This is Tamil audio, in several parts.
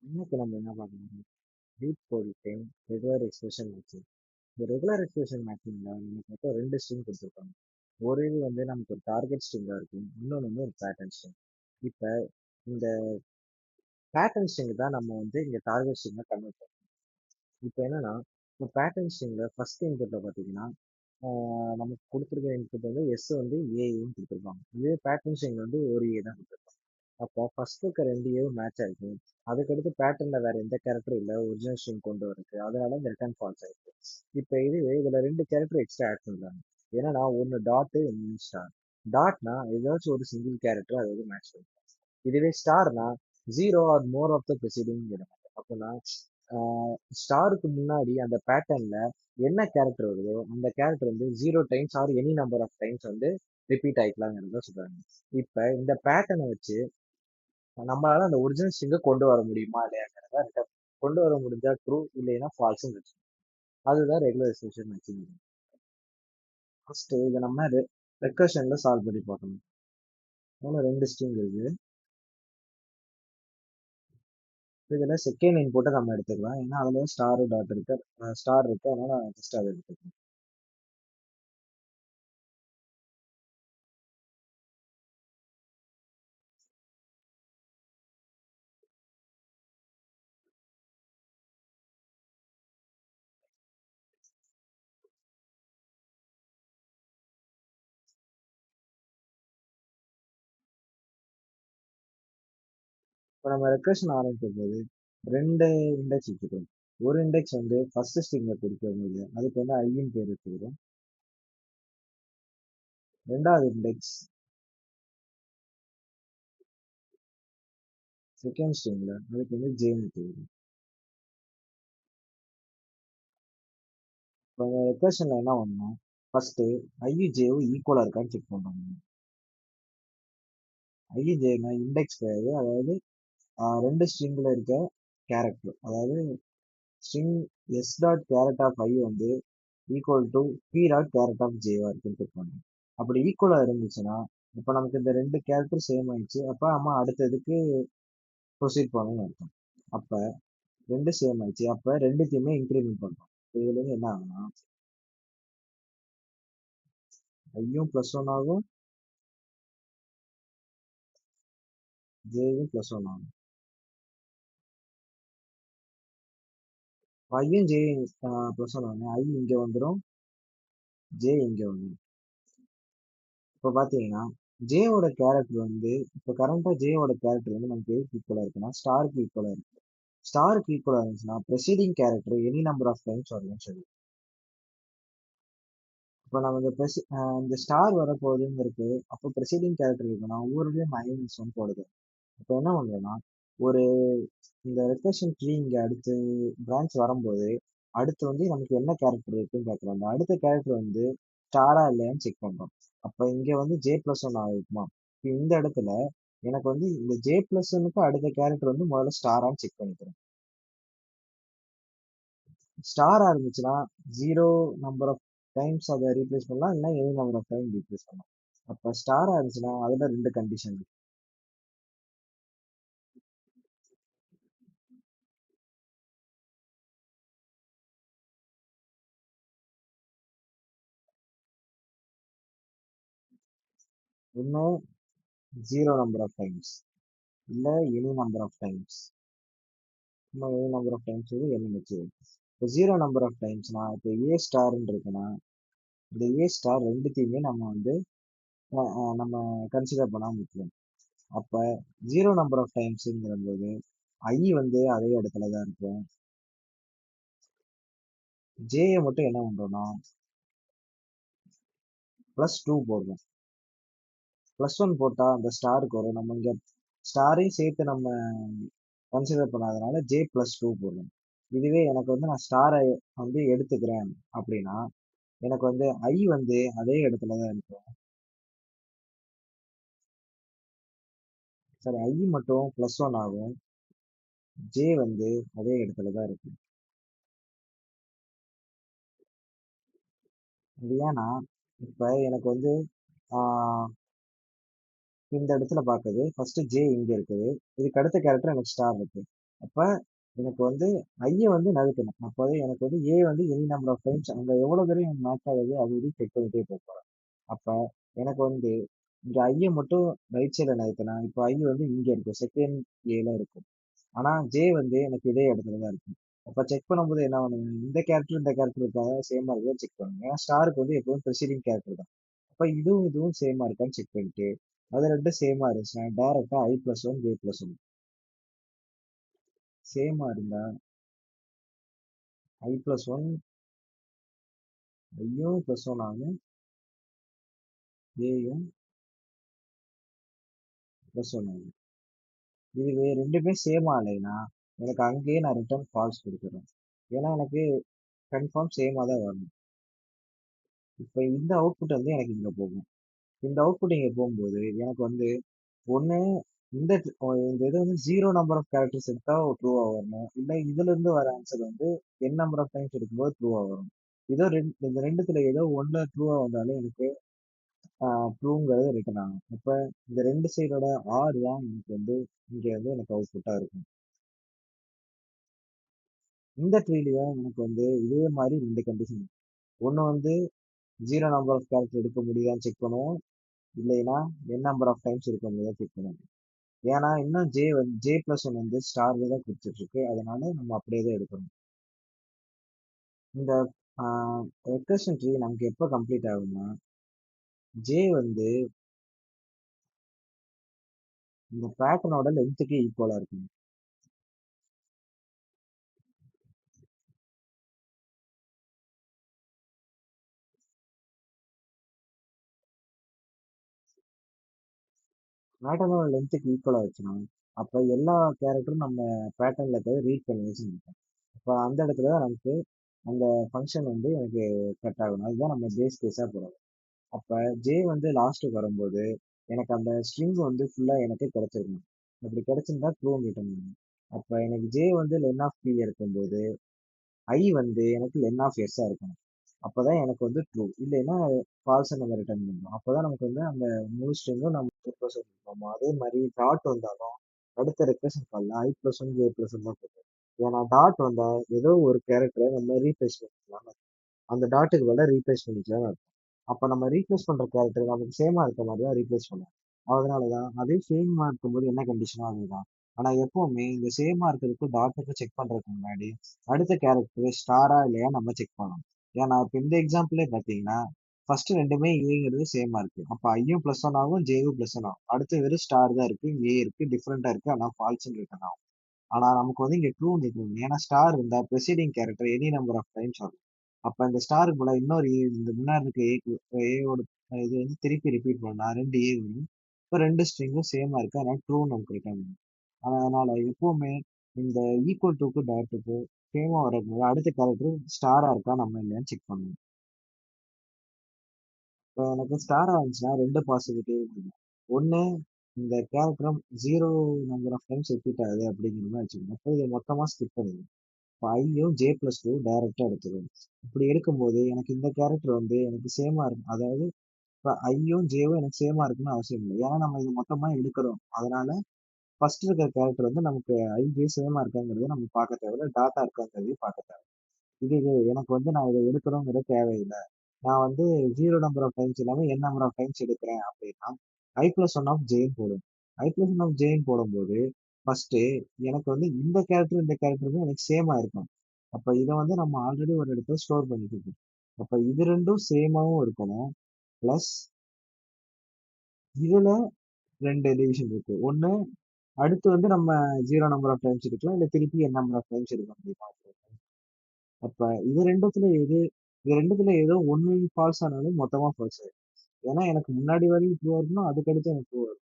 இன்னைக்கு நம்ம என்ன பார்க்கணும்? Deep coding regular expression matching. இந்த ரெகுலர் எக்ஸ்பிரஷன் மேட்சிங்ல நமக்கு மொத்தம் ரெண்டு ஸ்ட்ரிங் கொடுத்துருக்காங்க. ஒரு இது வந்து நமக்கு ஒரு டார்கெட் ஸ்ட்ரிங்கா இருக்கும், இன்னொன்று வந்து ஒரு பேட்டர்ன் ஸ்ட்ரிங். இப்போ இந்த பேட்டர்ன் ஸ்ட்ரிங் தான் நம்ம வந்து இங்க டார்கெட் ஸ்ட்ரிங்கா கன்வெர்ட் பண்ணோம். இப்போ என்னன்னா, இப்போ பேட்டர்ன் ஸ்ட்ரிங்ல ஃபர்ஸ்ட் இன்புட்ல பார்த்தீங்கன்னா நமக்கு கொடுத்துருக்க இன்புட் வந்து எஸ் வந்து ஏன்னு கொடுத்துருப்பாங்க. இதே பேட்டர்ன் ஸ்ட்ரிங் வந்து ஒரு ஏ தான் கொடுத்துருப்பாங்க. அப்போ ஃபர்ஸ்ட் இருக்க ரெண்டு ஏவும் மேட்ச் ஆயிருக்கு. அதுக்கடுத்து பேட்டர்ன்ல வேற எந்த கேரக்டரும் இல்லை ஒரிஜினல் ஸ்ட்ரிங் கொண்டு வரது, அதனால இந்த ரிட்டர்ன் ஃபால்ஸ் ஆயிருக்கு. இப்போ இதுவே இதுல ரெண்டு கேரக்டர் எக்ஸ்ட்ரா ஆட் பண்றாங்க. ஏன்னா ஒன்னு டாட் இன்னொன்று ஸ்டார். டாட்னா ஏதாச்சும் ஒரு சிங்கிள் கேரக்டர் அதாவது மேட்ச் பண்ணும். இதுவே ஸ்டார்னா zero or more of the preceding. அப்படின்னா ஸ்டாருக்கு முன்னாடி அந்த பேட்டர்ன்ல என்ன கேரக்டர் வருதோ அந்த கேரக்டர் வந்து zero times or any number of times வந்து ரிப்பீட் ஆயிக்கலாங்கிறத சொல்றாங்க. இப்ப இந்த பேட்டர்னை வச்சு நம்மளால அந்த ஒரிஜினல் ஸ்ட்ரிங்கை கொண்டு வர முடியுமா இல்லையாங்கிறத கொண்டு வர முடிஞ்சா ட்ரூ, இல்லைன்னா ஃபால்ஸும் இருக்கு. அதுதான் ரெகுலர் எக்ஸ்பிரஷன் மேட்சிங். ஃபர்ஸ்ட் இதை நம்ம ரெக்கர்ஷன்ல சால்வ் பண்ணி பார்க்கணும். அதனால ரெண்டு ஸ்ட்ரிங் இருக்கு. இதுல செகண்ட் இன்புட்டை நம்ம எடுத்துக்கலாம், ஏன்னா அதுல ஸ்டார் டாட் இருக்கு, ஸ்டார் இருக்கு, அதனால ஃபர்ஸ்ட் அதை எடுத்துக்கலாம். இப்போ நம்ம ரெக்கர்ஷன் ஆரம்பிக்கும் போது ரெண்டு இண்டெக்ஸ் வச்சுக்கிறோம். ஒரு இண்டெக்ஸ் வந்து ஃபர்ஸ்ட் ஸ்ட்ரிங்கை குறிக்கும் போது அதுக்கு வந்து ஐயின் பேர் வச்சுக்கிறோம். ரெண்டாவது இண்டெக்ஸ் செகண்ட் ஸ்ட்ரிங்ல அதுக்கு வந்து ஜேன்னு வச்சுக்கிறோம். இப்போ ரெக்கர்ஷன்ல என்ன பண்ணணும்? ஃபர்ஸ்ட் ஐயும் ஜேவும் ஈக்குவலா இருக்கான்னு செக் பண்றாங்க. ஐயும் ஜேனா இண்டெக்ஸ் கிடையாது, அதாவது ரெண்டு ஸ்ட்ரிங்ல இருக்க கேரக்டர், அதாவது string S dot caret of I வந்து equal to P dot caret of ஜேவா இருக்குன்னு செக் பண்ணணும். அப்படி ஈக்குவலா இருந்துச்சுன்னா இப்போ நமக்கு இந்த ரெண்டு கேரக்டர் சேம் ஆயிடுச்சு, அப்ப நம்ம அடுத்த இதுக்கு ப்ரொசீட் பண்ணணும்னு அர்த்தம். அப்ப ரெண்டு சேம் ஆயிடுச்சு, அப்ப ரெண்டுத்தையுமே இன்க்ரிமெண்ட் பண்றோம். இதுல இருந்து என்ன ஆகும்னா ஐயும் பிளஸ் ஒன் ஆகும், ஜேயும் பிளஸ் ஒன் ஆகும். ஐயும் ஜேயும் பிளஸ் ஒன் ஆகும், ஐ இங்க வந்துடும், ஜே இங்க வந்துடும். இப்போ பாத்தீங்கன்னா ஜேவோட கேரக்டர் வந்து இப்போ கரண்டா ஜேவோட கேரக்டர் வந்து நமக்கு எதுக்கு ஈக்குவலா இருக்குன்னா ஸ்டாருக்கு ஈக்குவலா இருக்கு. ஸ்டாருக்கு ஈக்குவலா இருந்துச்சுன்னா preceding character any number of times வரும்னு சொல்லி. இப்போ நம்ம இந்த ஸ்டார் வரப்போகுதுங்கிறது அப்போ ப்ரெசீடிங் கேரக்டர் இருக்குன்னா ஒவ்வொருடையும் மைனஸ் ஒன் போடுது. இப்போ என்ன பண்றோம்னா ஒரு இந்த ரெக்கர்ஷன் ட்ரீ இங்க அடுத்து பிரான்ச் வரும்போது அடுத்து வந்து நமக்கு என்ன கேரக்டர் இருக்குன்னு பார்க்குறோம். அந்த அடுத்த கேரக்டர் வந்து ஸ்டாரா இல்லையான்னு செக் பண்றோம். அப்போ இங்க வந்து ஜே பிளஸ் ஒன் ஆகுமா? இப்போ இந்த இடத்துல எனக்கு வந்து இந்த ஜே பிளஸ் ஒன்னுக்கு அடுத்த கேரக்டர் வந்து முதல்ல ஸ்டாரான்னு செக் பண்ணிக்கிறேன். ஸ்டாரா இருந்துச்சுன்னா ஜீரோ நம்பர் ஆஃப் டைம்ஸ் அதை ரீப்ளேஸ் பண்ணலாம், இல்லை any number of time replace பண்ணலாம். அப்போ ஸ்டாரா இருந்துச்சுன்னா அதுல ரெண்டு கண்டிஷன் இருக்கு. ஒன்று ஜீரோ நம்பர் ஆஃப் டைம்ஸ், இல்லை எனி நம்பர் ஆஃப் டைம்ஸ். நம்ம எனி நம்பர் ஆஃப் டைம்ஸ் என்ன வச்சு இப்போ ஜீரோ நம்பர் ஆஃப் டைம்ஸ்னா இப்போ ஏ ஸ்டார்ன்னு இருக்குன்னா இந்த ஏ ஸ்டார் ரெண்டுத்தையுமே நம்ம வந்து நம்ம கன்சிடர் பண்ணாம விட்டுருவோம். அப்ப ஜீரோ நம்பர் ஆஃப் டைம்ஸ்ங்கிற போது ஐ வந்து அதே இடத்துல தான் இருக்கும். ஜேயை மட்டும் என்ன பண்றோம்னா பிளஸ் டூ போடுறோம். பிளஸ் ஒன் போட்டா அந்த ஸ்டாருக்கு வரும், நம்ம இங்க ஸ்டாரையும் சேர்த்து நம்ம கன்சிடர் பண்ணாதனால ஜே பிளஸ் டூ போடுறோம். இதுவே எனக்கு வந்து நான் ஸ்டாரை வந்து எடுத்துக்கிறேன் அப்படின்னா எனக்கு வந்து ஐ வந்து அதே இடத்துல தான் இருக்கும். சரி, ஐ மட்டும் பிளஸ் ஒன் ஆகும், ஜே வந்து அதே இடத்துல தான் இருக்கு. இது ஏன்னா இப்ப எனக்கு வந்து ஆஹ் இந்த இடத்துல பாக்குது ஃபர்ஸ்ட் ஜே இங்க இருக்குது, இதுக்கு அடுத்த கேரக்டர் எனக்கு ஸ்டார் இருக்கு. அப்ப எனக்கு வந்து ஐய வந்து நகர்த்தணும். அப்ப வந்து எனக்கு வந்து ஏ வந்து எனி நம்பர் ஆஃப் டைம்ஸ் அங்க எவ்வளவு தூரம் எனக்கு மேட்ச் ஆகுது அது வரைக்கும் செக் பண்ணிட்டே போறேன். அப்ப எனக்கு வந்து இங்க ஐய மட்டும் ரைட் சைடுல நகர்த்தினா இப்போ ஐ வந்து இங்க இருக்கும், செகண்ட் ஏல இருக்கும். ஆனா ஜே வந்து எனக்கு இதே இடத்துல தான் இருக்கும். அப்ப செக் பண்ணும்போது என்ன பண்ணுங்க, இந்த கேரக்டர் இருக்காங்க சேமா இருக்கா செக் பண்ணுங்க. ஏன்னா ஸ்டாருக்கு வந்து எப்பவும் ப்ரெசிடிங் கேரக்டர் தான். அப்ப இதுவும் சேமா இருக்கான்னு செக் பண்ணிட்டு அது ரெண்டும் சேமா இருந்துச்சுன்னா டேரக்டா I+1 J+1 சேமா இருந்தா I+1 ஐயும் +1 ஆகும், ஏயும் +1 ஆகும். இதுவே ரெண்டுமே சேமா இல்லைன்னா எனக்கு அங்கேயே நான் ரிட்டர்ன் ஃபால்ஸ் கொடுக்குறேன். ஏன்னா எனக்கு கன்ஃபார்ம் சேமா தான் வரணும். இப்போ இந்த அவுட்புட் வந்து எனக்கு இங்க போகும். இந்த அவுட்புட் இங்க போகும்போது எனக்கு வந்து ஒண்ணு இந்த இந்த இது வந்து ஜீரோ நம்பர் ஆஃப் கேரக்டர்ஸ் எடுத்தா ட்ரூவா வரணும், இல்ல இதுல இருந்து வர ஆன்சர் வந்து n நம்பர் ஆஃப் டைம்ஸ் எடுக்கும்போது ட்ரூவா வரும். ஏதோ இந்த ரெண்டுத்துல ஏதோ ஒண்ணு ட்ரூவா வந்தாலும் எனக்கு ட்ரூங்கிறது ரிட்டர்ன் ஆகும். அப்ப இந்த ரெண்டு சைடோட ஆர் தான் எனக்கு வந்து இங்க வந்து எனக்கு அவுட்புட்டா இருக்கும். இந்த ட்ரீலயும் எனக்கு வந்து இதே மாதிரி ரெண்டு கண்டிஷன். ஒண்ணு வந்து ஜீரோ நம்பர் ஆஃப் கேரக்டர் எடுக்க முடியுதான்னு செக் பண்ணுவோம், இல்லைன்னா n நம்பர் ஆஃப் டைம்ஸ் எடுக்க முடியுதா செக் பண்ணுவோம். ஏன்னா இன்னும் J+1 வந்து ஸ்டார்ல தான் கொடுத்துட்டு இருக்கு, அதனால நம்ம அப்படியே தான் எடுக்கணும். இந்த ரெக்கர்ஷன் ட்ரீ நமக்கு எப்போ கம்ப்ளீட் ஆகும்னா ஜே வந்து இந்த பேட்டர்னோட லென்த்துக்கு ஈக்குவலா இருக்கும். பேட்டர்னோட லென்த்துக்கு ஈக்குவலா வச்சுன்னா அப்ப எல்லா கேரக்டரும் நம்ம பேட்டர்ன்ல இருக்கிறத ரீட் பண்ணி வச்சுருக்கோம். அப்ப அந்த இடத்துல தான் நமக்கு அந்த ஃபங்க்ஷன் வந்து எனக்கு கட் ஆகணும். அதுதான் நம்ம பேஸ் கேஸா போறோம். அப்ப ஜே வந்து லாஸ்ட்டுக்கு வரும்போது எனக்கு அந்த ஸ்ட்ரிங் வந்து ஃபுல்லா எனக்கு கிடைச்சிருக்கணும். அப்படி கிடைச்சிருந்தா ட்ரூ ரிட்டர்ன் பண்ணணும். அப்ப எனக்கு ஜே வந்து லென் ஆஃப் பி இருக்கும்போது ஐ வந்து எனக்கு லென் ஆஃப் எஸ்ஸா இருக்கணும். அப்பதான் எனக்கு வந்து ட்ரூ, இல்லைன்னா ஃபால்ஸ் நம்ம ரிட்டர்ன் பண்ணணும். அப்பதான் நமக்கு வந்து அந்த முழு ஸ்ட்ரிங்கும் நம்ம ரெப்ரசென்ட் பண்ணுவோம். அதே மாதிரி டாட் வந்தாலும் அடுத்த ரெப்ரசென்ட் கால்ல I+1 J+1 தான் போகும். ஏன்னா டாட் வந்தா ஏதோ ஒரு கேரக்டரை நம்ம ரீப்ளேஸ் பண்ணிக்கலாம், அந்த டாட்டுக்கு பதிலா ரீப்ளேஸ் பண்ணிக்கலாம். அப்ப நம்ம ரீப்ளேஸ் பண்ற கேரக்டர் நமக்கு சேமா இருக்க மாதிரி தான் ரீப்ளேஸ் பண்ணுவோம். அதனாலதான் அதே சேமா இருக்கும்போது என்ன கண்டிஷனோ அதுதான். ஆனா எப்பவுமே இந்த சேமா இருக்கிறதுக்கு டாட்டுக்கு செக் பண்றதுக்கு முன்னாடி அடுத்த கேரக்டர் ஸ்டாரா இல்லையா நம்ம செக் பண்ணணும். ஏன்னா இப்ப இந்த எக்ஸாம்பிளே பாத்தீங்கன்னா ஃபர்ஸ்ட் ரெண்டுமே ஏங்கிறது சேமா இருக்கு. அப்ப ஐயும் +1 ஆகும், ஜேயும் +1 ஆகும். அடுத்து வெறும் ஸ்டார் தான் இருக்கு, ஏ இருக்கு, டிஃபரெண்டா இருக்கு, ஆனா ஃபால்ஸ் ரிட்டர்ன் ஆகும். ஆனா நமக்கு வந்து இங்க ட்ரூ நிற்கும். ஏன்னா ஸ்டார் இருந்தா preceding character any number of times வரும். அப்ப இந்த ஸ்டாருக்கு போல இன்னொரு ஏ இந்த முன்னாடி இருக்க ஏவோட இது வந்து திருப்பி ரிப்பீட் பண்ணா ரெண்டு ஏ வரும். இப்போ ரெண்டு ஸ்ட்ரிங்கும் சேமா இருக்கு, அதனால ட்ரூ நமக்கு ரிட்டர்ன் பண்ணும். அதனால எப்பவுமே இந்த ஈக்குவல் டுக்கு டாட்டுக்கு சேமா வரக்கூடாது. அடுத்த கேரக்டர் ஸ்டாரா இருக்கா நம்ம இல்லையான்னு செக் பண்ணணும். இப்போ எனக்கு ஸ்டாரா இருந்துச்சுன்னா ரெண்டு பாசிபிலிட்டி இருக்கு. ஒண்ணு இந்த character zero number of times repeat ஆகுது அப்படிங்கிற மாதிரி வச்சுக்கணும். அப்போ இதை மொத்தமா ஸ்கிப் பண்ணிடுங்க. இப்போ ஐயும் J+2 டைரக்டா எடுத்துக்கணும். இப்படி எடுக்கும்போது எனக்கு இந்த கேரக்டர் வந்து எனக்கு சேமா இருக்கும். அதாவது இப்போ ஐயும் ஜேவும் எனக்கு சேமா இருக்குன்னு அவசியம் இல்லை, ஏன்னா நம்ம இது மொத்தமா எடுக்கிறோம். அதனால ஃபர்ஸ்ட் இருக்கிற கேரக்டர் வந்து நமக்கு ஐஜே சேமா இருக்காங்கிறத நம்ம பார்க்க தேவையில்ல, டாட்டா இருக்காங்கிறதையும் பார்க்க தேவை. இது எனக்கு வந்து நான் இதை எடுக்கணுங்கிறது தேவையில்லை. நான் வந்து ஜீரோ நம்பர் ஆஃப் டைம்ஸ் இல்லாமல் n நம்பர் ஆஃப் டைம்ஸ் எடுக்கிறேன் அப்படின்னா I+1 ஆஃப் ஜேன்னு போடும். I+1 ஆஃப் ஜேன்னு போடும்போது ஃபர்ஸ்ட் எனக்கு வந்து இந்த கேரக்டருமே எனக்கு சேமா இருக்கும். அப்ப இதை வந்து நம்ம ஆல்ரெடி ஒரு இடத்துல ஸ்டோர் பண்ணிட்டு. அப்ப இது ரெண்டும் சேமாவும் இருக்கணும். பிளஸ் இதுல ரெண்டு டிவிஷன் இருக்கு. ஒண்ணு அடுத்து வந்து நம்ம ஜீரோ நம்பர் ஆஃப் டைம்ஸ் எடுக்கலாம், இல்ல திருப்பி n நம்பர் ஆஃப் டைம்ஸ் எடுக்க முடியுமா. அப்ப இது ரெண்டுத்துல ஏதோ ஒண்ணு ஃபால்ஸ் ஆனாலும் மொத்தமா ஃபால்ஸ் ஆயிடும். ஏன்னா எனக்கு முன்னாடி வரையும் ட்ரூ இருக்கணும், அதுக்கு அடுத்து எனக்கு ட்ரூ வரும்.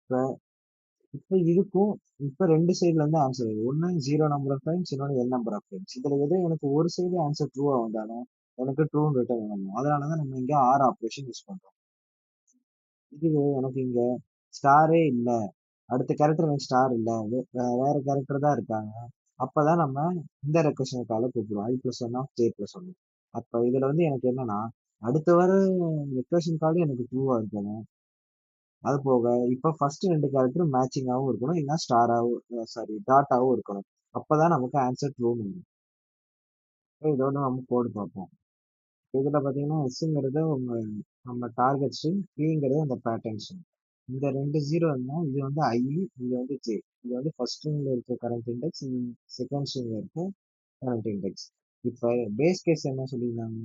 இப்ப இப்ப இதுக்கும் இப்ப ரெண்டு சைடுல இருந்து ஆன்சர் வருது. ஒண்ணு ஜீரோ நம்பர் ஆஃப் டைம்ஸ், இன்னொன்னு n நம்பர் ஆஃப் டைம்ஸ். இதுல ஏதோ எனக்கு ஒரு சைடு ஆன்சர் ட்ரூவா வந்தாலும் எனக்கு ட்ரூ ரிட்டர்ன் பண்ணணும். அதனாலதான் நம்ம இங்க ஆர் ஆப்ரேஷன் யூஸ் பண்றோம். இதுவே எனக்கு இங்க ஸ்டாரே இல்ல, அடுத்த கேரக்டர் எனக்கு ஸ்டார் இல்ல, வேற கேரக்டர் தான் இருக்காங்க, அப்பதான் நம்ம இந்த ரெக்கர்ஷன் கால கூப்பிடுவோம் I+1 ஆஃப் J+1. அப்ப இதுல வந்து எனக்கு என்னன்னா அடுத்த வர ரெக்கர்ஷன் காலும் எனக்கு ட்ரூவா இருக்கணும், அது போக இப்ப ஃபர்ஸ்ட் ரெண்டு கேரக்டர் மேட்சிங்காவும் இருக்கணும், இல்லைன்னா ஸ்டாராவும் சாரி டாட்டாவும் இருக்கணும். அப்பதான் நமக்கு ஆன்சர் ட்ரூ வரும். இப்ப இதோட நம்ம கோடு பார்ப்போம். இதுல பாத்தீங்கன்னா எஸ்ங்கிறது உங்க நம்ம டார்கெட் ஸ்ட்ரிங், பிங்கிறது அந்த பேட்டர்ன் ஸ்ட்ரிங். இந்த ரெண்டு ஜீரோ இருந்தா இது வந்து ஐ, இது வந்து ஜே. இது வந்து ஃபர்ஸ்ட் ஸ்ட்ரிங்ல இருக்க கரண்ட் இண்டெக்ஸ், செகண்ட் ஸ்ட்ரிங்ல இருக்க கரண்ட் இண்டெக்ஸ். இப்ப பேஸ் கேஸ் என்ன சொல்லியிருந்தாங்க,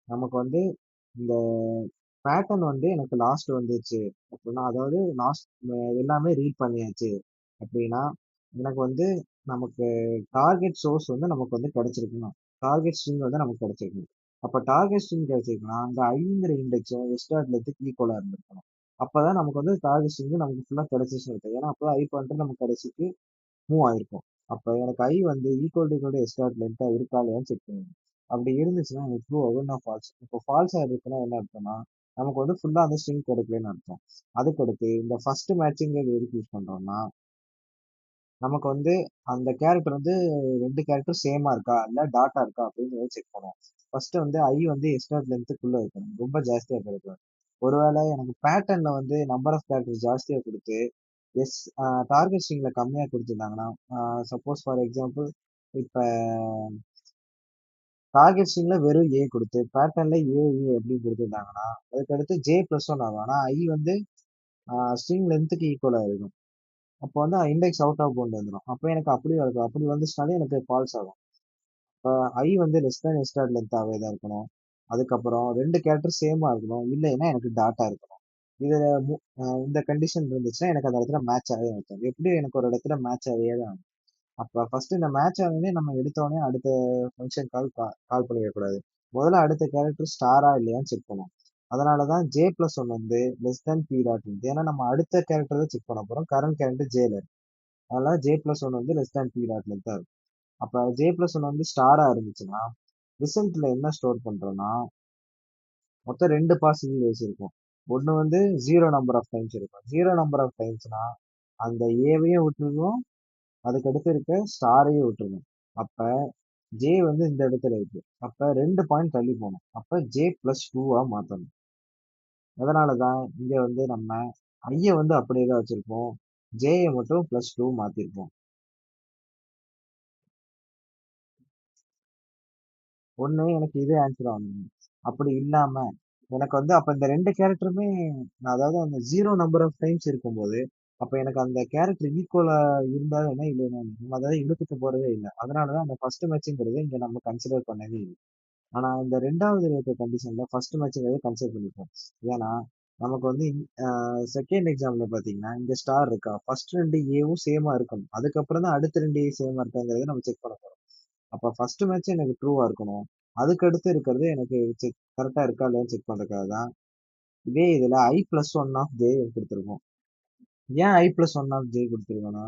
நமக்கு வந்து இந்த பேட்டர்ன் வந்து எனக்கு லாஸ்ட் வந்துச்சு அப்படின்னா, அதாவது லாஸ்ட் எல்லாமே ரீட் பண்ணியாச்சு அப்படின்னா, எனக்கு வந்து நமக்கு டார்கெட் சோர்ஸ் வந்து நமக்கு வந்து கிடைச்சிருக்கணும். டார்கெட் ஸ்ட்ரிங் வந்து நமக்கு கிடைச்சிருக்கணும். அப்ப டார்கெட் ஸ்ட்ரிங் கிடைச்சிருக்குன்னா அந்த ஐங்கிற இண்டெக்ஸும் எஸ்டார்ட்லத்துக்கு ஈக்குவலா இருந்திருக்கணும். அப்பதான் நமக்கு வந்து டார்கெட் ஸ்ட்ரிங் நமக்கு ஃபுல்லா கிடைச்சிச்சுன்னு இருக்கும். ஏன்னா அப்பதான் ஐ பாயிண்டர் நமக்கு கடைசிக்கு மூவ் ஆயிருக்கும். அப்ப எனக்கு ஐ வந்து ஈக்குவல் டு எஸ்டார்ட் லென்த்தா இருக்கா இல்லையான்னு செக் பண்ணணும். அப்படி இருந்துச்சுன்னா எனக்கு ட்ரூ ஆகும், நான் ஃபால்ஸ். இப்போ ஃபால்ஸா இருக்குன்னா என்ன அர்த்தம்னா, நமக்கு வந்து ஃபுல்லா அந்த ஸ்ட்ரிங் கிடைக்கலன்னு அர்த்தம். அதுக்கடுத்து இந்த ஃபர்ஸ்ட் மேட்சிங்கிறது எதுக்கு யூஸ் பண்றோம்னா, நமக்கு வந்து அந்த கேரக்டர் வந்து ரெண்டு கேரக்டர் சேமா இருக்கா இல்ல டாட்டா இருக்கா அப்படின்னு செக் பண்ணுவோம். ஃபர்ஸ்ட் வந்து ஐ வந்து எஸ்டார்ட் லென்த்துக்குள்ள இருக்கணும், ரொம்ப ஜாஸ்தியா கிடைக்கும். ஒருவேளை எனக்கு பேட்டர்ன்ல வந்து நம்பர் ஆஃப் கேரக்டர் ஜாஸ்தியா கொடுத்து எஸ் டார்கெட் ஸ்ட்ரிங்ல கம்மியா கொடுத்துருந்தாங்கன்னா, சப்போஸ் ஃபார் எக்ஸாம்பிள் இப்ப டார்கெட் ஸ்ட்ரிங்ல வெறும் ஏ கொடுத்து பேட்டர்ன்ல ஏ அப்படின்னு கொடுத்துருந்தாங்கன்னா, அதுக்கடுத்து ஜே பிளஸ் ஒன் ஆகும். ஆனா ஐ வந்து ஸ்ட்ரிங் லென்த்துக்கு ஈக்குவலா இருக்கும். அப்போ வந்து இண்டெக்ஸ் அவுட் ஆஃப் பவுண்ட் வந்துடும். அப்போ எனக்கு அப்படி இருக்கும். அப்படி வந்துச்சுனாலே எனக்கு ஃபால்ஸ் ஆகும். இப்போ ஐ வந்து லெஸ் தேன் எஸ்டார்ட் லென்த்தாகவே தான் இருக்கணும். அதுக்கப்புறம் ரெண்டு கேரக்டர் சேமா இருக்கணும், இல்லைன்னா எனக்கு டாட்டா இருக்கணும். இதுல இந்த கண்டிஷன் இருந்துச்சுன்னா எனக்கு அந்த இடத்துல மேட்ச் ஆகவே இருக்கும். எப்படி எனக்கு ஒரு இடத்துல மேட்ச் ஆகவே தான் ஆகும். அப்ப ஃபர்ஸ்ட் இந்த மேட்ச் ஆகவே நம்ம எடுத்தோடனே அடுத்த ஃபங்க்ஷன் கால் பண்ணிடக்கூடாது. முதல்ல அடுத்த கேரக்டர் ஸ்டாரா இல்லையான்னு செக் பண்ணுவோம். அதனாலதான் ஜே பிளஸ் ஒன் வந்து லெஸ் தேன் பி டாட் இருக்கு. ஏன்னா நம்ம அடுத்த கேரக்டர் தான் செக் பண்ண போறோம், கரண்ட் கேரக்டர் ஜேல இருக்கு. அதனால ஜே பிளஸ் ஒன் வந்து லெஸ் தேன் பி டாட்ல தான் இருக்கும். அப்ப ஜே பிளஸ் ஒன் வந்து ஸ்டாரா இருந்துச்சுன்னா ரிசல்ட்ல என்ன ஸ்டோர் பண்றோம்னா, மொத்தம் ரெண்டு பாசிபிள் வேஸ் இருக்கும். ஒன்னு வந்து ஜீரோ நம்பர் ஆஃப் டைம்ஸ் இருக்கும். ஜீரோ நம்பர் ஆஃப் டைம்ஸ்னா அந்த ஏவையும் விட்டுருவோம், அதுக்கு அடுத்து இருக்க ஸ்டாரையும் விட்டுருவோம். அப்ப ஜே வந்து இந்த இடத்துல இருக்கு. அப்ப ரெண்டு பாயிண்ட் தள்ளி போகணும். அப்ப ஜே பிளஸ் டூவா மாத்தணும். அதனாலதான் இங்க வந்து நம்ம ஐய வந்து அப்படியே தான் வச்சிருப்போம், ஜேயை மட்டும் பிளஸ் டூ மாத்திருப்போம். ஒண்ணு எனக்கு இதே ஆன்சர் ஆகணும். அப்படி இல்லாம எனக்கு வந்து அப்ப இந்த ரெண்டு கேரக்டருமே, அதாவது அந்த ஜீரோ நம்பர் ஆஃப் டைம்ஸ் இருக்கும்போது, அப்ப எனக்கு அந்த கேரக்டர் ஈக்குவலா இருந்தா என்ன, இல்லைன்னா நம்ம அதாவது இழுத்துட்டு போறதே இல்லை. அதனாலதான் அந்த ஃபர்ஸ்ட் மேட்ச்ங்கிறது இங்க நம்ம கன்சிடர் பண்ணவே இல்லை. ஆனா இந்த ரெண்டாவது இருக்க கண்டிஷன்ல ஃபர்ஸ்ட் மேட்ச்ங்கிறத கன்சிடர் பண்ணிப்போம். ஏன்னா நமக்கு வந்து செகண்ட் எக்ஸாம்ல பாத்தீங்கன்னா இங்க ஸ்டார் இருக்கா, ஃபர்ஸ்ட் ரெண்டு ஏவும் சேமா இருக்கணும், அதுக்கப்புறம் தான் அடுத்த ரெண்டு ஏ சேமா இருக்காங்கிறத நம்ம செக் பண்ண போறோம். அப்ப ஃபர்ஸ்ட் மேட்ச் எனக்கு ட்ரூவா இருக்கணும், அதுக்கு அடுத்து இருக்கிறது எனக்கு செக் கரெக்டா இருக்கா இல்லையான்னு செக் பண்றதுக்காக தான் இதே இதுல I plus one of J கொடுத்துருக்கோம். ஏன் I plus one of J கொடுத்துருக்கோம்னா,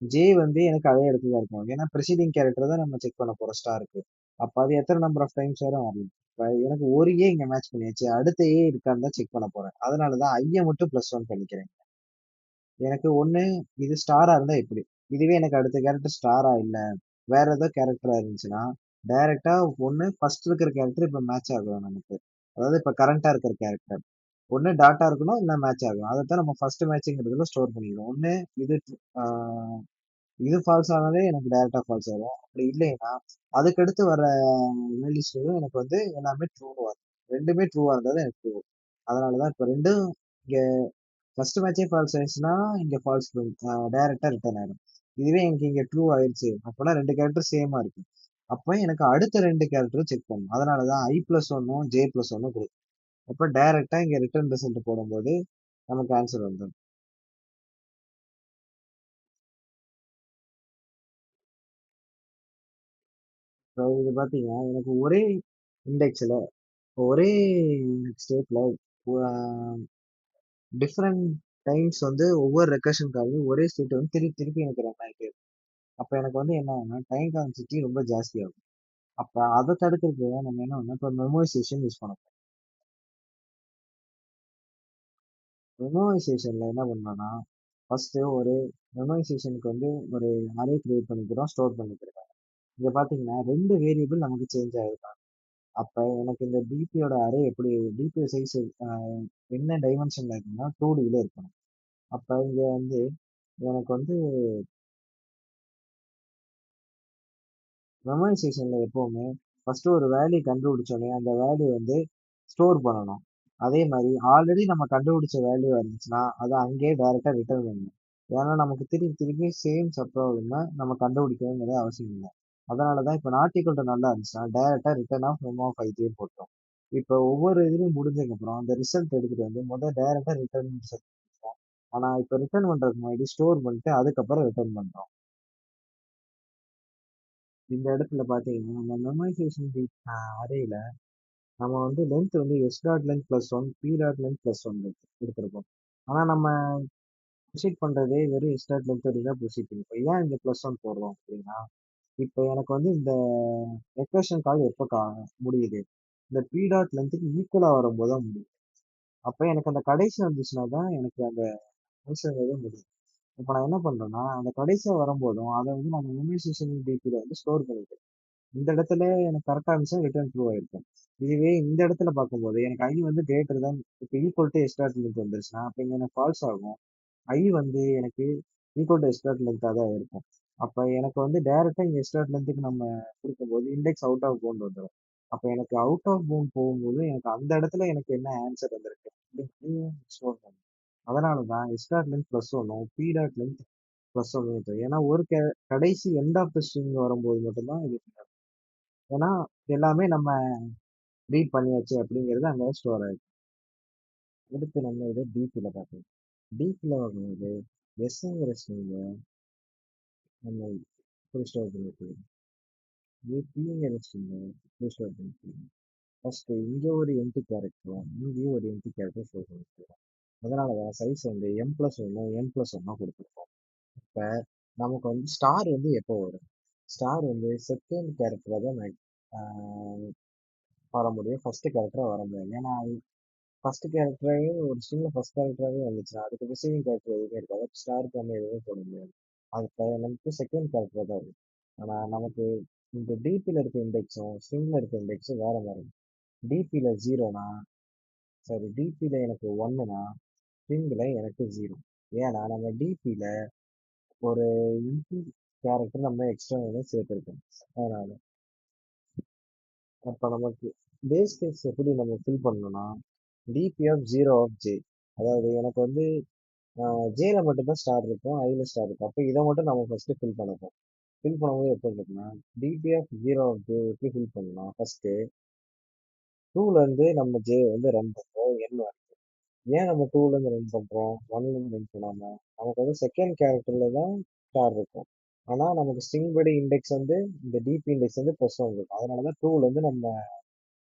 ஜே வந்து எனக்கு அதே இடத்துல தான் இருக்கும். ஏன்னா ப்ரெசிடிங் கேரக்டர் தான் நம்ம செக் பண்ண போறோம் ஸ்டாருக்கு. அப்ப அது எத்தனை நம்பர் ஆஃப் டைம்ஸ் வரும் வரலாம். இப்ப எனக்கு ஒரு ஏ இங்க மேட்ச் பண்ணியாச்சு, அடுத்த ஏ இருக்கான்னு தான் செக் பண்ண போறேன். அதனாலதான் ஐய மட்டும் பிளஸ் ஒன் பண்ணிக்கிறேன். எனக்கு ஒண்ணு இது ஸ்டாரா இருந்தா எப்படி, இதுவே எனக்கு அடுத்த கேரக்டர் ஸ்டாரா இல்ல வேற ஏதோ கேரக்டரா இருந்துச்சுன்னா, டைரக்டா ஒண்ணு ஃபர்ஸ்ட் இருக்கிற கேரக்டர் இப்ப மேட்ச் ஆகும் நமக்கு. அதாவது இப்ப கரண்டா இருக்கிற கேரக்டர் ஒண்ணு டாட்டா இருக்கணும், இல்ல மேட்ச் ஆகும். அதைத்தான் நம்ம ஃபர்ஸ்ட் மேட்ச்ங்கிறதுல ஸ்டோர் பண்ணிக்கிறோம். ஒண்ணு இது ஆஹ் இது ஃபால்ஸ் ஆனாலே எனக்கு டைரக்டா ஃபால்ஸ் ஆகும். அப்படி இல்லைன்னா அதுக்கடுத்து வர வேல்யூஸ்லயும் எனக்கு வந்து எல்லாமே ட்ரூவா வரும். ரெண்டுமே ட்ரூவா இருந்தாலும் எனக்கு ட்ரூ. அதனாலதான் இப்ப ரெண்டும் இங்க ஃபர்ஸ்ட் மேட்சே ஃபால்ஸ் ஆயிடுச்சுன்னா இங்க ஃபால்ஸ் டைரக்டா ரிட்டர்ன் ஆயிடும். இதுவே எனக்கு இங்க ட்ரூ ஆயிடுச்சு அப்போனா ரெண்டு கேரக்டர் சேமா இருக்கு. அப்ப எனக்கு அடுத்த ரெண்டு கேரக்டரும் செக் பண்ணணும். அதனாலதான் ஐ பிளஸ் ஒன்னும் ஜே பிளஸ் ஒன்னும் கொடுக்கும். அப்ப டைரக்டா இங்க ரிட்டர்ன் ரிசல்ட் போடும்போது நமக்கு ஆன்சர் வந்துடும். ஸோ இது பாத்தீங்கன்னா எனக்கு ஒரே இண்டெக்ஸ்ல ஒரே ஸ்டேட்ல டிஃப்ரெண்ட் டைம்ஸ் வந்து ஒவ்வொரு ரெக்கர்ஷனுக்காகவும் ஒரே ஸ்டேட் வந்து திருப்பி திருப்பி எனக்கு ரன் ஆகிட்டே இருக்கும். அப்ப எனக்கு வந்து என்ன ஆகும்னா டைம் கான்சிட்டி ரொம்ப ஜாஸ்தி ஆகும். அப்ப அதை தடுக்கிறதுக்கு தான் நம்ம என்ன பண்ணோம், இப்போ மெமோரைசேஷன் யூஸ் பண்ணோம். மெமோரைசேஷன்ல என்ன பண்ணோம்னா, ஃபர்ஸ்ட் ஒரு மெமோரைசேஷனுக்கு வந்து ஒரு அரே கிரியேட் பண்ணிக்கிறோம், ஸ்டோர் பண்ணிக்கிறோம். இங்க பாத்தீங்கன்னா ரெண்டு வேரியபிள் நமக்கு சேஞ்ச் ஆயிருக்கும். அப்ப எனக்கு இந்த டிபியோட அரே எப்படி, டிபி சைஸ் என்ன டைமென்ஷன்ல இருக்குன்னா 2Dல இருக்கணும். அப்ப இங்க வந்து எனக்கு வந்து மெமரைசேஷன்ல எப்பவுமே ஃபர்ஸ்ட் ஒரு வேல்யூ கண்டுபிடிச்சோடனே அந்த வேல்யூ வந்து ஸ்டோர் பண்ணணும். அதே மாதிரி ஆல்ரெடி நம்ம கண்டுபிடிச்ச வேல்யூ இருந்துச்சுன்னா அதை அங்கேயே டைரக்டா ரிட்டர்ன் பண்ணணும். ஏன்னா நமக்கு திருப்பி திருப்பி சேம் சப் ப்ராப்ளம் நம்ம கண்டுபிடிக்கணுங்கிற அவசியம் இல்லை. அதனாலதான் இப்ப நாட் ஈக்குவல் டு நல்லா இருந்துச்சுன்னா டைரக்டா ரிட்டர்ன் ஆஃப் மெமோ ஆஃப் ஐஜே போட்டோம். இப்ப ஒவ்வொரு இதுலையும் முடிஞ்சதுக்கு அப்புறம் அந்த ரிசல்ட் எடுத்துட்டு வந்து முதல் டைரக்டா ரிட்டர்ன் செட் பண்ணுவோம். ஆனா இப்ப ரிட்டர்ன் பண்றதுக்கு முன்னாடி ஸ்டோர் பண்ணிட்டு அதுக்கப்புறம் ரிட்டர்ன் பண்றோம். இந்த இடத்துல பாத்தீங்கன்னா நம்ம மெமரைசேஷன் அரேல நம்ம வந்து லென்த் வந்து S dot length plus one P dot length plus one எடுத்திருப்போம். ஆனா நம்ம ப்ரொசீட் பண்றதே வெறும் எஸ் டாட் லென்த் வரைக்கும் தான் ப்ரொசீட் பண்ணிருப்போம். ஏன் இந்த பிளஸ் ஒன் போடுறோம் அப்படின்னா இப்போ எனக்கு வந்து இந்த ரெக்வர்ஷன் கால் எப்போ முடியுது, இந்த பி டாட் லென்த்துக்கு ஈக்குவலா வரும்போது தான் முடியும். அப்ப எனக்கு அந்த கடைசி வந்துச்சுன்னா தான் எனக்கு அந்த ஃபங்க்ஷன் முடியும். இப்போ நான் என்ன பண்றேன்னா அந்த கடைசியா வரும்போதும் அதை வந்து நம்ம மெமரைசேஷன் டிபியில வந்து ஸ்டோர் பண்ணிக்கிறேன். இந்த இடத்துல எனக்கு கரெக்டா இருந்துச்சுன்னா ரிட்டர்ன் ட்ரூ ஆயிருக்கும். இதுவே இந்த இடத்துல பார்க்கும்போது எனக்கு ஐ வந்து கிரேட்டர் தான் இப்போ ஈக்குவல் டு எஸ்டார்ட் லென்த் வந்துருச்சுன்னா அப்போ இங்க எனக்கு ஃபால்ஸ் ஆகும். ஐ வந்து எனக்கு ஈக்குவல் டு எஸ்டார்ட் லென்த்தாக தான் இருக்கும். அப்போ எனக்கு வந்து டைரக்டா இங்க எஸ்டார்ட் லென்த்துக்கு நம்ம கொடுக்கும்போது இண்டெக்ஸ் அவுட் ஆஃப் பவுண்ட் வந்துடும். அப்போ எனக்கு அவுட் ஆஃப் பவுண்ட் போகும்போது எனக்கு அந்த இடத்துல எனக்கு என்ன ஆன்சர் வந்திருக்கு ஸ்டோர் பண்ணும். அதனால தான் எஸ்டார்ட் லென்த் ப்ளஸ் ஒன்னும் பி டாட் லென்த் ப்ளஸ் ஒன்னு. ஏன்னா ஒரு கடைசி எண்ட் ஆஃப் த ஸ்ட்ரிங் வரும்போது மட்டும்தான் இது. ஏன்னா எல்லாமே நம்ம ரீட் பண்ணியாச்சு அப்படிங்கிறது அங்கே ஸ்டோர் ஆயிடும். அடுத்து நம்ம இதை டீப்ல பார்க்கலாம். டீப்ல வரும்போது எஸ்ங்கிற ஸ்ட்ரிங்க நம்ம ஃபுல் ஸ்டோர் பண்ணிக்கலாம். பிங்கிற ஸ்ட்ரிங்க ஃபுல் ஸ்டோர் பண்ணிக்கலாம். ஃபர்ஸ்ட் இங்க ஒரு எம்டி கேரக்டரும் இங்கேயும் ஒரு எம்டி கேரக்டர் ஸ்டோர் பண்ணிக்கலாம். அதனால தான் சைஸ் வந்து எம் பிளஸ் ஒன்னு எம் பிளஸ் ஒன்னா கொடுத்துருக்கோம். இப்போ நமக்கு வந்து ஸ்டார் வந்து எப்போ வரும்? ஸ்டார் வந்து செகண்ட் கேரக்டராக தான் வர முடியும், ஃபர்ஸ்ட் கேரக்டரா வர முடியாது. ஏன்னா ஃபர்ஸ்ட் கேரக்டராகவே ஒரு ஸ்ட்ரிங்ல ஃபர்ஸ்ட் கேரக்டராகவே வந்துச்சுன்னா அதுக்கு ரிசீவிங் கேரக்டர் எதுவுமே இருக்காது. ஸ்டாருக்கு நம்ம எதுவுமே போட முடியாது. அது நமக்கு செகண்ட் கேரக்டர் தான் வரும். ஆனா நமக்கு இந்த டிபியில் இருக்க இண்டெக்ஸும் ஸ்ட்ரிங்ல இருக்க இண்டெக்ஸும் வேற மாதிரி. டிபியில் ஜீரோனா சரி, டிபியில் எனக்கு ஒன்னுனா ஸ்ட்ரிங்ல எனக்கு ஜீரோ. ஏன்னா நம்ம டிபியில் ஒரு இன்டி கேரக்டர் நம்ம எக்ஸ்ட்ரா சேர்த்துருக்கோம். அதனால அப்போ நமக்கு பேஸ் கேஸ் எப்படி நம்ம ஃபில் பண்ணணும்னா DP of zero of J. அதாவது எனக்கு வந்து ஜேல மட்டும் தான் ஸ்டார் இருக்கும், ஐல ஸ்டார் இருக்கும். அப்போ இதை மட்டும் நம்ம ஃபர்ஸ்ட் ஃபில் பண்ணப்போம். ஃபில் பண்ணும்போது எப்படி இருக்குன்னா DP of zero of J எப்படி ஃபில் பண்ணலாம்? ஃபர்ஸ்ட் டூல இருந்து நம்ம ஜே வந்து ரன் பண்றோம் என் வரைக்கும். ஏன் நம்ம டூல இருந்து ரன் பண்றோம், ஒன்ல இருந்து ரன் பண்ணாம? நமக்கு வந்து செகண்ட் கேரக்டர்ல தான் ஸ்டார் இருக்கும். ஆனா நமக்கு ஸ்ட்ரிங் படி இண்டெக்ஸ் வந்து இந்த டிபி இண்டெக்ஸ் வந்து ப்ளஸ் ஒன் இருக்கும். அதனாலதான் டூல இருந்து நம்ம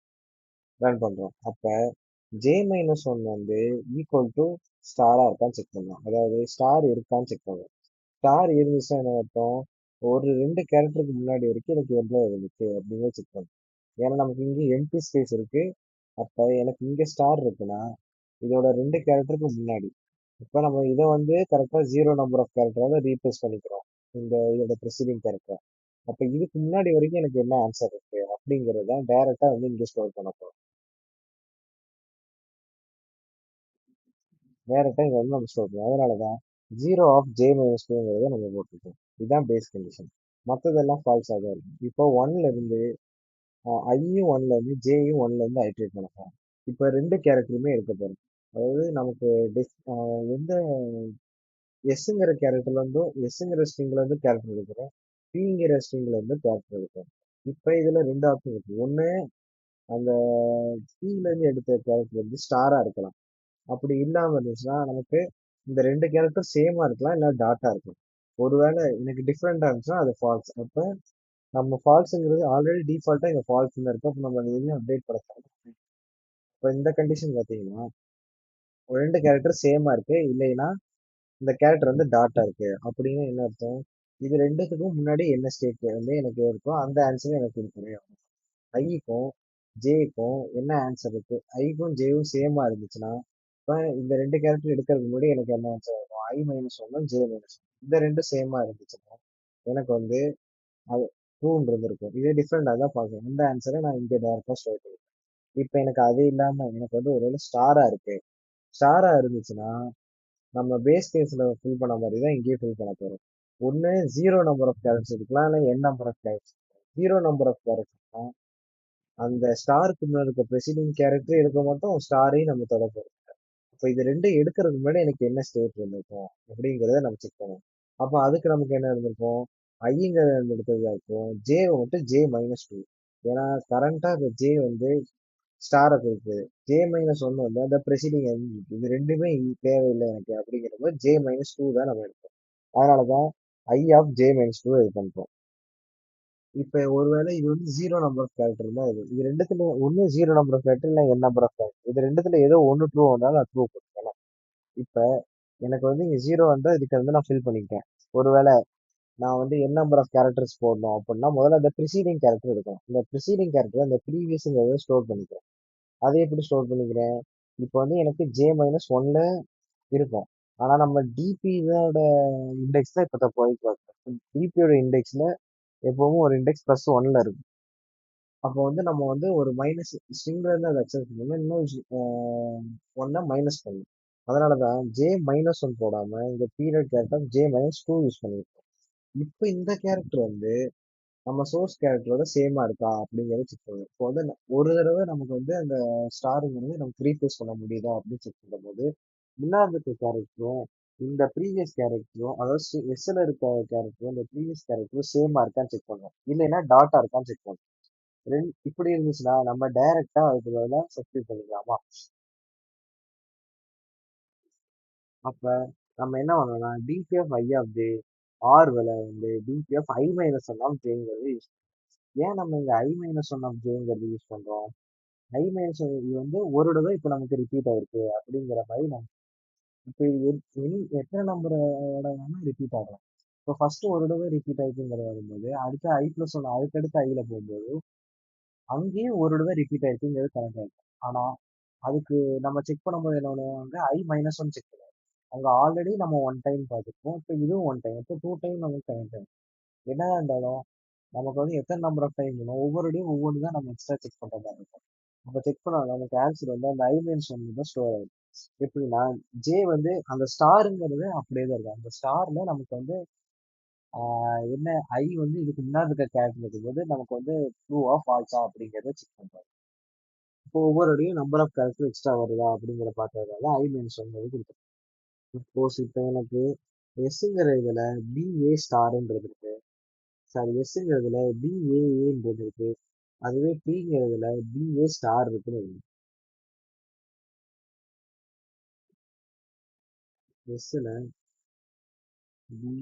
ரன் பண்றோம். அப்ப ஜே மைனஸ் ஒன் வந்து ஈக்குவல் டு ஸ்டாரா இருக்கான்னு செக் பண்ணலாம். அதாவது ஸ்டார் இருக்கான்னு செக் பண்ணலாம். ஸ்டார் இருந்துச்சுன்னா என்ன அர்த்தம்? ஒரு ரெண்டு கேரக்டருக்கு முன்னாடி வரைக்கும் எனக்கு எவ்வளவு இருந்துச்சு அப்படின்னு செக் பண்ணலாம். ஏன்னா நமக்கு இங்க எம்டி ஸ்பேஸ் இருக்கு. அப்ப எனக்கு இங்க ஸ்டார் இருக்குன்னா இதோட ரெண்டு கேரக்டருக்கு முன்னாடி. இப்ப நம்ம இதை வந்து கரெக்டா ஜீரோ நம்பர் ஆஃப் கேரக்டரால ரீப்ளேஸ் பண்ணிக்கிறோம் இந்த இதோட ப்ரெசிடிங் கேரக்டர். அப்ப இதுக்கு முன்னாடி வரைக்கும் எனக்கு என்ன ஆன்சர் இருக்கு அப்படிங்கறத டைரக்டா வந்து இங்க ஸ்டோர் பண்ண போறோம். டைரக்டா இங்க வந்து நம்ம ஸ்டோர் பண்ணுவோம். அதனாலதான் ஜீரோ ஆஃப் ஜே மைனஸ் டூங்கிறத நம்ம போட்டுருக்கோம். இதுதான் பேஸ் கண்டிஷன். மற்றதெல்லாம் ஃபால்ஸாக தான் இருக்கும். இப்போ ஒன்ல இருந்து ஐயும் ஒன்ல இருந்து ஜேயும் ஒன்ல இருந்து ஐட்ரேட் பண்ண போறோம். இப்போ ரெண்டு கேரக்டருமே எடுக்க போறோம். அதாவது நமக்கு எந்த எஸ்ங்கிற கேரக்டர்ல இருந்தும் எஸ்ங்கிற ஸ்ட்ரிங்ல இருந்து கேரக்டர் எடுக்கிறோம், பிங்கிற ஸ்ட்ரிங்ல இருந்து கேரக்டர் எடுக்கிறோம். இப்போ இதுல ரெண்டு ஆப்ஷன் இருக்கு. ஒண்ணு அந்த பில இருந்து எடுத்த கேரக்டர் வந்து ஸ்டாரா இருக்கலாம். அப்படி இல்லாம இருந்துச்சுன்னா நமக்கு இந்த ரெண்டு கேரக்டர் சேமா இருக்கலாம், இல்ல டாட்டா இருக்கலாம். ஒருவேளை எனக்கு டிஃப்ரெண்டா இருந்துச்சுன்னா அது ஃபால்ஸ். அப்ப நம்ம ஃபால்ஸ்ங்கிறது ஆல்ரெடி டிஃபால்ட்டா இங்க ஃபால்ஸ் இருக்கு. அப்ப நம்ம அதை எதையும் அப்டேட் பண்ணலாம். இப்ப இந்த கண்டிஷன் பாத்தீங்கன்னா ஒரு ரெண்டு கேரக்டர் சேமா இருக்கு, இல்லைன்னா இந்த கேரக்டர் வந்து டாட்டா இருக்கு அப்படின்னு என்ன அர்த்தம்? இது ரெண்டுத்துக்கும் முன்னாடி என்ன ஸ்டேட் வந்து எனக்கு இருக்கோ அந்த ஆன்சர் எனக்கு கொடுக்கணும். ஐக்கும் ஜேக்கும் என்ன ஆன்சர் இருக்கு? ஐக்கும் ஜேவும் சேமா இருந்துச்சுன்னா இப்போ இந்த ரெண்டு கேரக்டர் எடுக்கிறதுக்கு முன்னாடி எனக்கு என்ன ஆன்சர் இருக்கும்? ஐ மைனஸ் ஒன்னும் ஜே மைனஸ் ஒன். இந்த ரெண்டும் சேமா இருந்துச்சுன்னா எனக்கு வந்து அது ட்ரூன்னு இருந்திருக்கும். இதே டிஃப்ரெண்டாக தான் பார்க்கணும். இந்த ஆன்சரை நான் இங்கே டேரக்டாக ஸ்டோர் பண்ணிருக்கேன். இப்போ எனக்கு அது இல்லாம எனக்கு வந்து ஒருவேளை ஸ்டாரா இருக்கு. ஸ்டாரா இருந்துச்சுன்னா நம்ம பேஸ் கேஸ்ல ஃபில் பண்ண மாதிரி தான் இங்கேயும் ஃபில் பண்ண போறோம். ஒண்ணு ஜீரோ நம்பர் ஆஃப் கேரக்டர்ஸ் இருக்கலாம், இல்லை N number of characters. Zero number of characters அந்த ஸ்டாருக்கு முன்னாடி இருக்க பிரசிடென்ட் கேரக்டர் எடுக்க மாட்டோம், ஸ்டாரையும் நம்ம தொட போறோம். அப்ப இது ரெண்டும் எடுக்கிறதுக்கு முன்னாடி எனக்கு என்ன ஸ்டேட் இருந்திருக்கும் அப்படிங்கிறத நம்ம செக் பண்ணுவோம். அப்ப அதுக்கு நமக்கு என்ன இருந்திருக்கும், ஐங்கிற எடுத்ததா இருக்கும், ஜே மட்டும் ஜே மைனஸ் டூ. ஏன்னா கரண்டா இந்த ஜே வந்து ஸ்டாரை குறிக்குது. ஜே மைனஸ் ஒன்னு வந்து அந்த ப்ரெசிடிங் இது ரெண்டுமே தேவையில்லை எனக்கு அப்படிங்கிற போது ஜே மைனஸ் டூ தான் நம்ம எடுப்போம். அதனாலதான் ஐ ஆஃப் ஜே மைனஸ் டூ இது பண்றோம். இப்ப ஒருவேளை இது வந்து ஜீரோ நம்பர் ஆஃப் கேரக்டர் தான். இது ரெண்டுத்துல ஒண்ணு ஜீரோ நம்பர் ஆஃப் கேரக்டர், இல்லை என் நம்பர் ஆஃப் கேரக்டர். இது ரெண்டுத்துல ஏதோ ஒன்னு ட்ரூ வந்தாலும் நான் ட்ரூ போட்டுக்கலாம். இப்ப எனக்கு வந்து இங்க ஜீரோ வந்தா இதுக்கு வந்து நான் ஃபில் பண்ணிக்கிட்டேன். ஒருவேளை நான் வந்து என் நம்பர் ஆஃப் கேரக்டர்ஸ் போடணும் அப்படின்னா முதல்ல அந்த ப்ரிசீடிங் கேரக்டர் இருக்கும். இந்த ப்ரிசீடிங் கேரக்டர் அந்த ப்ரீவியஸ்ங்கிறத ஸ்டோர் பண்ணிக்கிறேன். அதை எப்படி ஸ்டோர் பண்ணிக்கிறேன்? இப்போ வந்து எனக்கு ஜே மைனஸ் ஒன்ல இருக்கும். ஆனா நம்ம டிபியோட இண்டெக்ஸ் தான் இப்போ போயிட்டு இருக்கோம். டிபியோட இண்டெக்ஸ்ல எப்பவும் ஒரு இண்டெக்ஸ் பிளஸ் ஒன்ல இருக்கும். அப்போ வந்து நம்ம வந்து ஒரு மைனஸ் ஸ்ட்ரிங்ல இருந்து அதை அக்சஸ் பண்ணணும், இன்னும் ஒன்னை மைனஸ் பண்ணணும். அதனாலதான் ஜே மைனஸ் ஒன் போடாம இந்த period character J minus two use பண்ணியிருக்கோம். இப்போ இந்த கேரக்டர் வந்து நம்ம சோர்ஸ் கேரக்டரோட சேமா இருக்கா அப்படிங்கறத செக் பண்ணுவோம். இப்போ வந்து ஒரு தடவை நமக்கு வந்து அந்த ஸ்டாருங்கிறது நமக்கு ரீப்ளேஸ் பண்ண முடியுதா அப்படின்னு செக் பண்ணும்போது முன்னாடி இருக்க கேரக்டரும் இந்த ப்ரீவியஸ் கேரக்டரும், அதாவது எஸ்ல இருக்க கேரக்டரும் இந்த ப்ரீவியஸ் கேரக்டரும் சேமா இருக்கான்னு செக் பண்ணுவோம். இல்லைன்னா டாட்டா இருக்கான்னு செக் பண்ணுவோம். இப்படி இருந்துச்சுன்னா நம்ம டைரக்டா அதுக்கு பதிலா சப்ஸ்டியூட் பண்ணிக்கலாமா? அப்ப நம்ம என்ன பண்ணோம்னா டிபிஎஃப் ஐ ஆஃப் ஜே ஆர் விலை வந்து டிபிஎஃப் ஐ மைனஸ் ஒன் ஆஃப் ஜேங்கிறது யூஸ். ஏன் நம்ம இங்க ஐ மைனஸ் ஒன் ஆஃப் ஜேங்கிறது யூஸ் பண்றோம்? ஐ மைனஸ் இது வந்து ஒரு தடவை இப்ப நமக்கு ரிப்பீட் ஆயிருக்கு அப்படிங்கிற மாதிரி நம்ம இப்ப இது எத்தனை நம்பரோட வேணா ரிப்பீட் ஆகலாம். இப்போ ஃபர்ஸ்ட் ஒரு தடவை ரிப்பீட் ஆயிடுச்சுங்கிறது வரும்போது அடுத்து ஐ பிளஸ் ஒன் அதுக்கடுத்து ஐல போகும்போது அங்கேயும் ஒரு தடவை ரிப்பீட் ஆயிடுச்சுங்கிறது கணக்கு ஆயிடும். ஆனா அதுக்கு நம்ம செக் பண்ணும்போது என்ன பண்ணுவாங்க, ஐ மைனஸ் ஒன் செக் பண்ணுவோம். அங்க ஆல்ரெடி நம்ம ஒன் டைம் பார்த்துருக்கோம், இப்போ இதுவும் ஒன் டைம், இப்போ டூ டைம் நமக்கு கனெக்ட் ஆகும். என்னதான் இருந்தாலும் நமக்கு வந்து எத்தனை நம்பர் ஆஃப் டைம் வேணும், ஒவ்வொருடையும் ஒவ்வொன்று தான் நம்ம எக்ஸ்ட்ரா செக் பண்ற மாதிரி இருக்கும். அப்போ செக் பண்ணா நமக்கு ஆன்சர் வந்து அந்த ஐ மைனஸ் ஒன் தான் ஸ்டோர் ஆகும். எப்படின்னா ஜே வந்து அந்த ஸ்டாருங்கிறது அப்படியே தான் இருக்கு. அந்த ஸ்டார்ல நமக்கு வந்து என்ன ஐ வந்து இதுக்கு முன்னாடி இருக்க கேரக்டர் இருக்கும்போது நமக்கு வந்து ட்ரூவா ஃபால்ஸா அப்படிங்கிறத செக் பண்றோம். இப்போ ஒவ்வொருடையும் நம்பர் ஆஃப் கேரக்டர் எக்ஸ்ட்ரா வருதா அப்படிங்கிற பார்க்கறதால ஐ மைனஸ் ஒன் கொடுத்துருக்கோம். சப்போஸ் இப்போ எனக்கு எஸ்ங்கிற இதுல பிஏ ஸ்டார்ன்றது இருக்கு. சாரி, எஸ்ங்கிறதுல பிஏஏன்றது இருக்கு. அதுவே பிங்கிறதுல பிஏ ஸ்டார் இருக்குன்னு வைங்க. எஸ்ல பி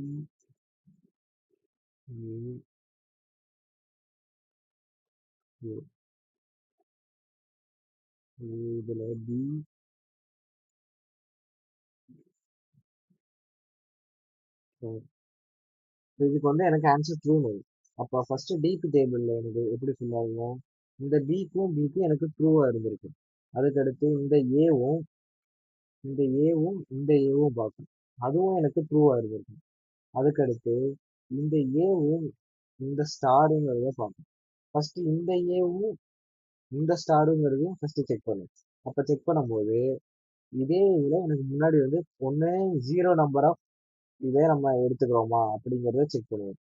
ஏ ஏ, இதுல பி. இதுக்கு வந்து எனக்கு ஆன்சர் ட்ரூ வரும். அப்போ ஃபர்ஸ்ட் டிக்கு டேபிள்ல எனக்கு எப்படி ஃபில் ஆகும், இந்த பிக்கும் எனக்கு ட்ரூவா இருந்திருக்கு. அதுக்கடுத்து இந்த ஏவும் பார்க்கும். அதுவும் எனக்கு ட்ரூவா இருந்திருக்கு. அதுக்கடுத்து இந்த ஏவும் இந்த ஸ்டாருங்கிறத பார்க்கும். ஃபர்ஸ்ட் இந்த ஏவும் இந்த ஸ்டாருங்கிறதையும் ஃபர்ஸ்ட் செக் பண்ணும். அப்ப செக் பண்ணும்போது இதே இதுல எனக்கு முன்னாடி வந்து ஒண்ணு ஜீரோ நம்பர் ஆஃப் இதே நம்ம எடுத்துக்கிறோமா அப்படிங்கிறத செக் பண்ணுவோம்.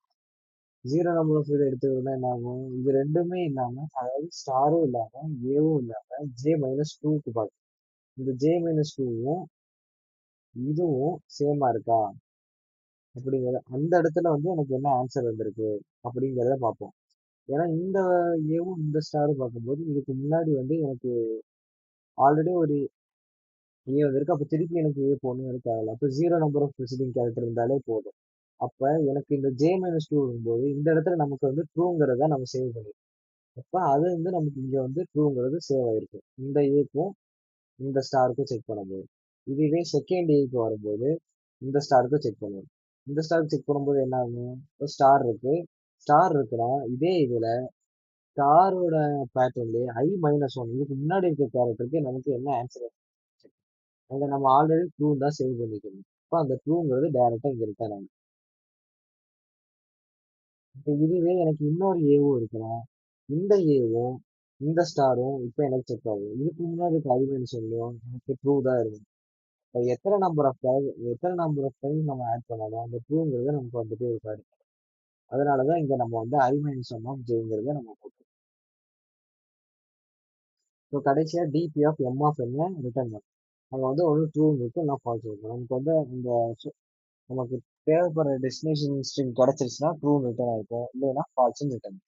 ஜீரோ நம்பர் ஆஃப் இதை எடுத்துக்கிறோம்னா என்ன ஆகும், இது ரெண்டுமே இல்லாம, அதாவது ஸ்டாரும் இல்லாம ஏவும் இல்லாம ஜே மைனஸ் டூக்கு பார்க்கும். இந்த ஜே மைனஸ் டூவும் இதுவும் சேமா இருக்கா அப்படிங்கிறத அந்த இடத்துல வந்து எனக்கு என்ன ஆன்சர் வந்திருக்கு அப்படிங்கிறத பார்ப்போம். ஏன்னா இந்த ஏவும் இந்த ஸ்டாரும் பார்க்கும்போது இதுக்கு முன்னாடி வந்து எனக்கு ஆல்ரெடி ஒரு ஏ வந்திருக்கு. அப்ப திருப்பி எனக்கு ஏ போடணும் எனக்கு தேவையில்ல. அப்ப zero number of preceding character இருந்தாலே போதும். அப்ப எனக்கு இந்த ஜே மைனஸ் டூ வரும்போது இந்த இடத்துல நமக்கு வந்து ட்ரூங்கிறத நம்ம சேவ் பண்ணிருக்கோம். அப்ப அது வந்து நமக்கு இங்க வந்து ட்ரூங்கிறது சேவ் ஆயிருக்கு. இந்த ஏக்கும் இந்த ஸ்டாருக்கும் செக் பண்ணும்போது இதுவே செகண்ட் ஏக்கு வரும்போது இந்த ஸ்டாருக்கு செக் பண்ணுவோம். இந்த ஸ்டாருக்கு செக் பண்ணும்போது என்ன ஆகும், இப்போ ஸ்டார் இருக்கு. ஸ்டார் இருக்குன்னா இதே இதுல ஸ்டாரோட பேட்டர்ன்லயே ஐ மைனஸ் ஒன் இதுக்கு முன்னாடி இருக்க கேரக்டருக்கு நமக்கு என்ன ஆன்சர், அங்க நம்ம ஆல்ரெடி ட்ரூ தான் சேவ் பண்ணிக்கணும். இப்போ அந்த ட்ரூங்கிறது டைரக்டா இங்க ரிட்டர்ன் ஆகும். இப்போ இதுவே எனக்கு இன்னொரு ஏவும் இருக்குன்னா இந்த ஏவும் இந்த ஸ்டாரும் இப்போ எனக்கு செக் ஆகும். இதுக்கு முன்னாடி இருக்க ஐ மைனஸ் ஒன்லையும் எனக்கு ட்ரூ தான் இருக்கும். எத்தனை நம்பர் ஆஃப் டைம் நம்ம ஆட் பண்ணாலும் அந்த ட்ரூங்கிறது நமக்கு வந்துட்டு இருக்காது. அதனாலதான் இங்க நம்ம வந்து I மைனஸ் ஒன் ஆஃப் ஜேங்கிறத நம்ம போட்டோம். ஸோ கடைசியா டிபி ஆஃப் எம் ஆஃப் என்ன ரிட்டர்ன் பண்ணும். அங்க வந்து ஒரு ட்ரூ இருக்கும் இல்லை ஃபால்ஸ் இருக்கும். நமக்கு வந்து இந்த நமக்கு தேவைப்படுற டெஸ்டினேஷன் ஸ்ட்ரிங் கிடைச்சிருச்சுன்னா ட்ரூ ரிட்டர்ன் ஆயிருக்கும், இல்லைன்னா ஃபால்ஸ் ரிட்டர்ன்.